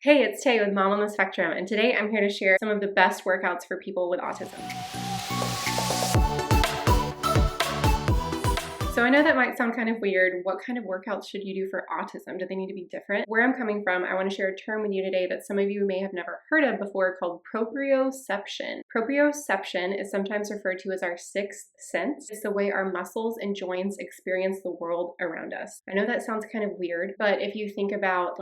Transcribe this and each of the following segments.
Hey, it's Tay with Mom on the Spectrum, and today I'm here to share some of the best workouts for people with autism. So I know that might sound kind of weird. What kind of workouts should you do for autism? Do they need to be different? Where I'm coming from, I want to share a term with you today that some of you may have never heard of before called proprioception. Proprioception is sometimes referred to as our sixth sense. It's the way our muscles and joints experience the world around us. I know that sounds kind of weird, but if you think about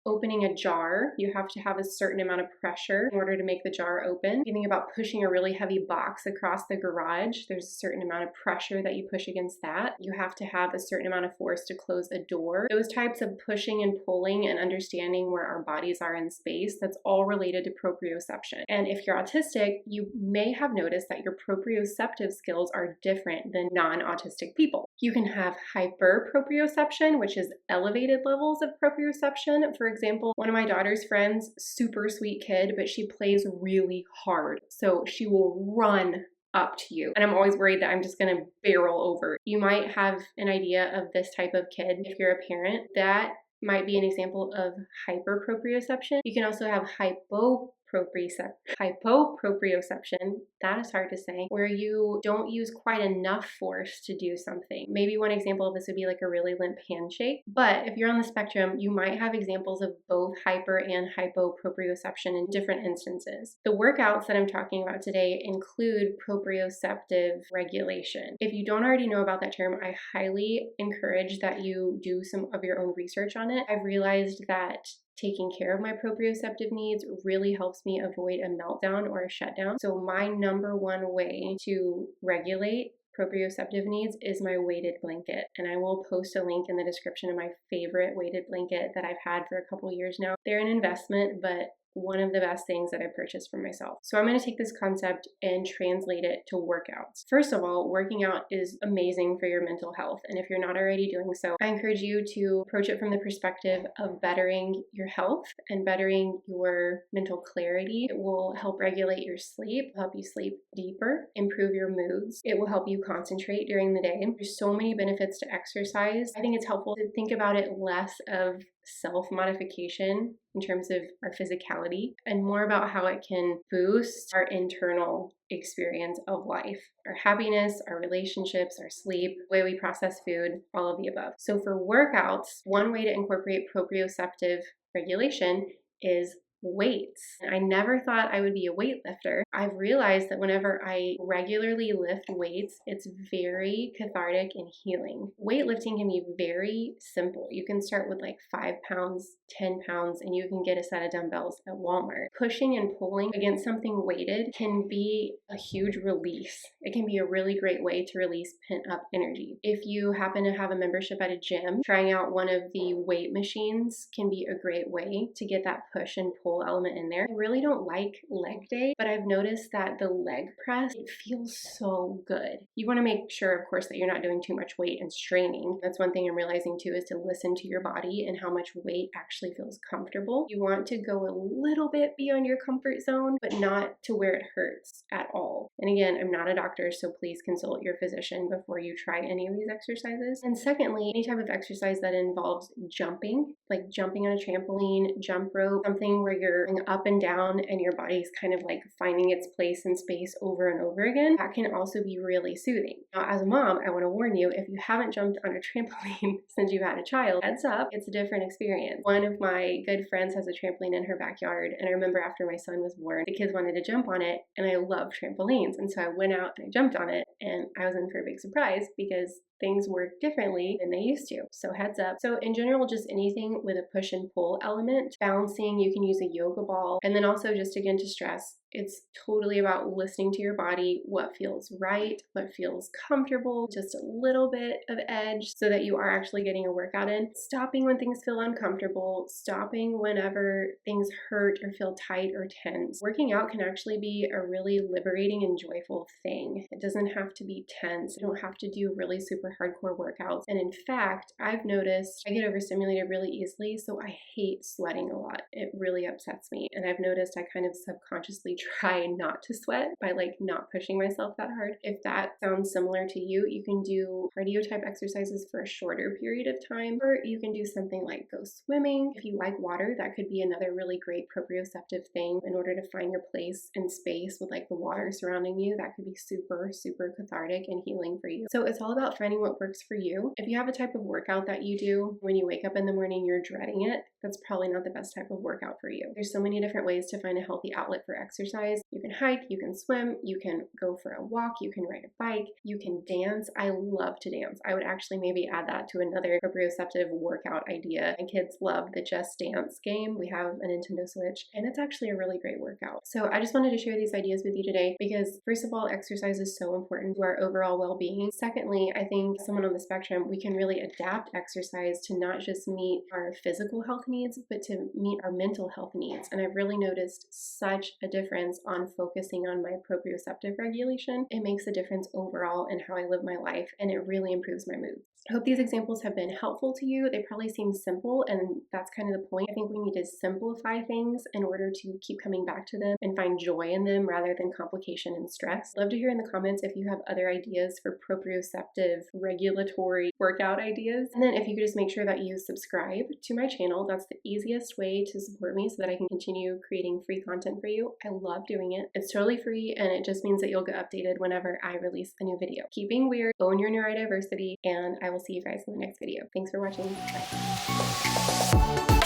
opening a jar, you have to have a certain amount of pressure in order to make the jar open. If you think about pushing a really heavy box across the garage, there's a certain amount of pressure that you push against that. You have to have a certain amount of force to close a door. Those types of pushing and pulling and understanding where our bodies are in space, that's all related to proprioception. And if you're autistic, you may have noticed that your proprioceptive skills are different than non-autistic people. You can have hyperproprioception, which is elevated levels of proprioception. For example, one of my daughter's friends, super sweet kid, but she plays really hard. So she will run up to you. And I'm always worried that I'm just gonna barrel over. You might have an idea of this type of kid if you're a parent. That might be an example of hyperproprioception. You can also have hypoproprioception, that is hard to say, where you don't use quite enough force to do something. Maybe one example of this would be like a really limp handshake. But if you're on the spectrum, you might have examples of both hyper and hypoproprioception in different instances. The workouts that I'm talking about today include proprioceptive regulation. If you don't already know about that term, I highly encourage that you do some of your own research on it. I've realized that taking care of my proprioceptive needs really helps me avoid a meltdown or a shutdown. So my number one way to regulate proprioceptive needs is my weighted blanket. And I will post a link in the description of my favorite weighted blanket that I've had for a couple years now. They're an investment, but one of the best things that I purchased for myself. So I'm going to take this concept and translate it to workouts. First of all, working out is amazing for your mental health. And if you're not already doing so, I encourage you to approach it from the perspective of bettering your health and bettering your mental clarity. It will help regulate your sleep, help you sleep deeper, improve your moods. It will help you concentrate during the day. There's so many benefits to exercise. I think it's helpful to think about it less of self-modification in terms of our physicality and more about how it can boost our internal experience of life, our happiness, our relationships, our sleep, the way we process food, all of the above. So for workouts, one way to incorporate proprioceptive regulation is weights. I never thought I would be a weightlifter. I've realized that whenever I regularly lift weights, it's very cathartic and healing. Weightlifting can be very simple. You can start with like 5 pounds, 10 pounds, and you can get a set of dumbbells at Walmart. Pushing and pulling against something weighted can be a huge release. It can be a really great way to release pent up energy. If you happen to have a membership at a gym, trying out one of the weight machines can be a great way to get that push and pull element in there. I really don't like leg day, but I've noticed that the leg press, it feels so good. You want to make sure, of course, that you're not doing too much weight and straining. That's one thing I'm realizing too, is to listen to your body and how much weight actually feels comfortable. You want to go a little bit beyond your comfort zone, but not to where it hurts at all. And again, I'm not a doctor, so please consult your physician before you try any of these exercises. And secondly, any type of exercise that involves jumping, like jumping on a trampoline, jump rope, something where you're going up and down and your body's kind of like finding its place in space over and over again, that can also be really soothing. Now, as a mom, I want to warn you, if you haven't jumped on a trampoline since you've had a child, heads up, it's a different experience. One of my good friends has a trampoline in her backyard, and I remember after my son was born, the kids wanted to jump on it, and I love trampolines, and so I went out and I jumped on it, and I was in for a big surprise because things work differently than they used to. So heads up. So in general, just anything with a push and pull element, bouncing, you can use a yoga ball. And then also, just again to stress, it's totally about listening to your body, what feels right, what feels comfortable, just a little bit of edge so that you are actually getting a workout in. Stopping when things feel uncomfortable, stopping whenever things hurt or feel tight or tense. Working out can actually be a really liberating and joyful thing. It doesn't have to be tense. You don't have to do really super hardcore workouts. And in fact, I've noticed I get overstimulated really easily, so I hate sweating a lot. It really upsets me. And I've noticed I kind of subconsciously try not to sweat by like not pushing myself that hard. If that sounds similar to you, you can do cardio type exercises for a shorter period of time, or you can do something like go swimming. If you like water, that could be another really great proprioceptive thing in order to find your place in space with like the water surrounding you. That could be super, super cathartic and healing for you. So it's all about finding what works for you. If you have a type of workout that you do when you wake up in the morning, you're dreading it, that's probably not the best type of workout for you. There's so many different ways to find a healthy outlet for exercise. You can hike, you can swim, you can go for a walk, you can ride a bike, you can dance. I love to dance. I would actually maybe add that to another proprioceptive workout idea. My kids love the Just Dance game. We have a Nintendo Switch, and it's actually a really great workout. So I just wanted to share these ideas with you today because, first of all, exercise is so important to our overall well-being. Secondly, I think someone on the spectrum, we can really adapt exercise to not just meet our physical health needs, but to meet our mental health needs. And I've really noticed such a difference on focusing on my proprioceptive regulation. It makes a difference overall in how I live my life, and it really improves my mood. I hope these examples have been helpful to you. They probably seem simple, and that's kind of the point. I think we need to simplify things in order to keep coming back to them and find joy in them rather than complication and stress. I'd love to hear in the comments if you have other ideas for proprioceptive regulatory workout ideas. And then if you could just make sure that you subscribe to my channel, that's the easiest way to support me so that I can continue creating free content for you. I love doing it. It's totally free, and it just means that you'll get updated whenever I release a new video. Keep being weird, own your neurodiversity, and I will see you guys in the next video. Thanks for watching. Bye.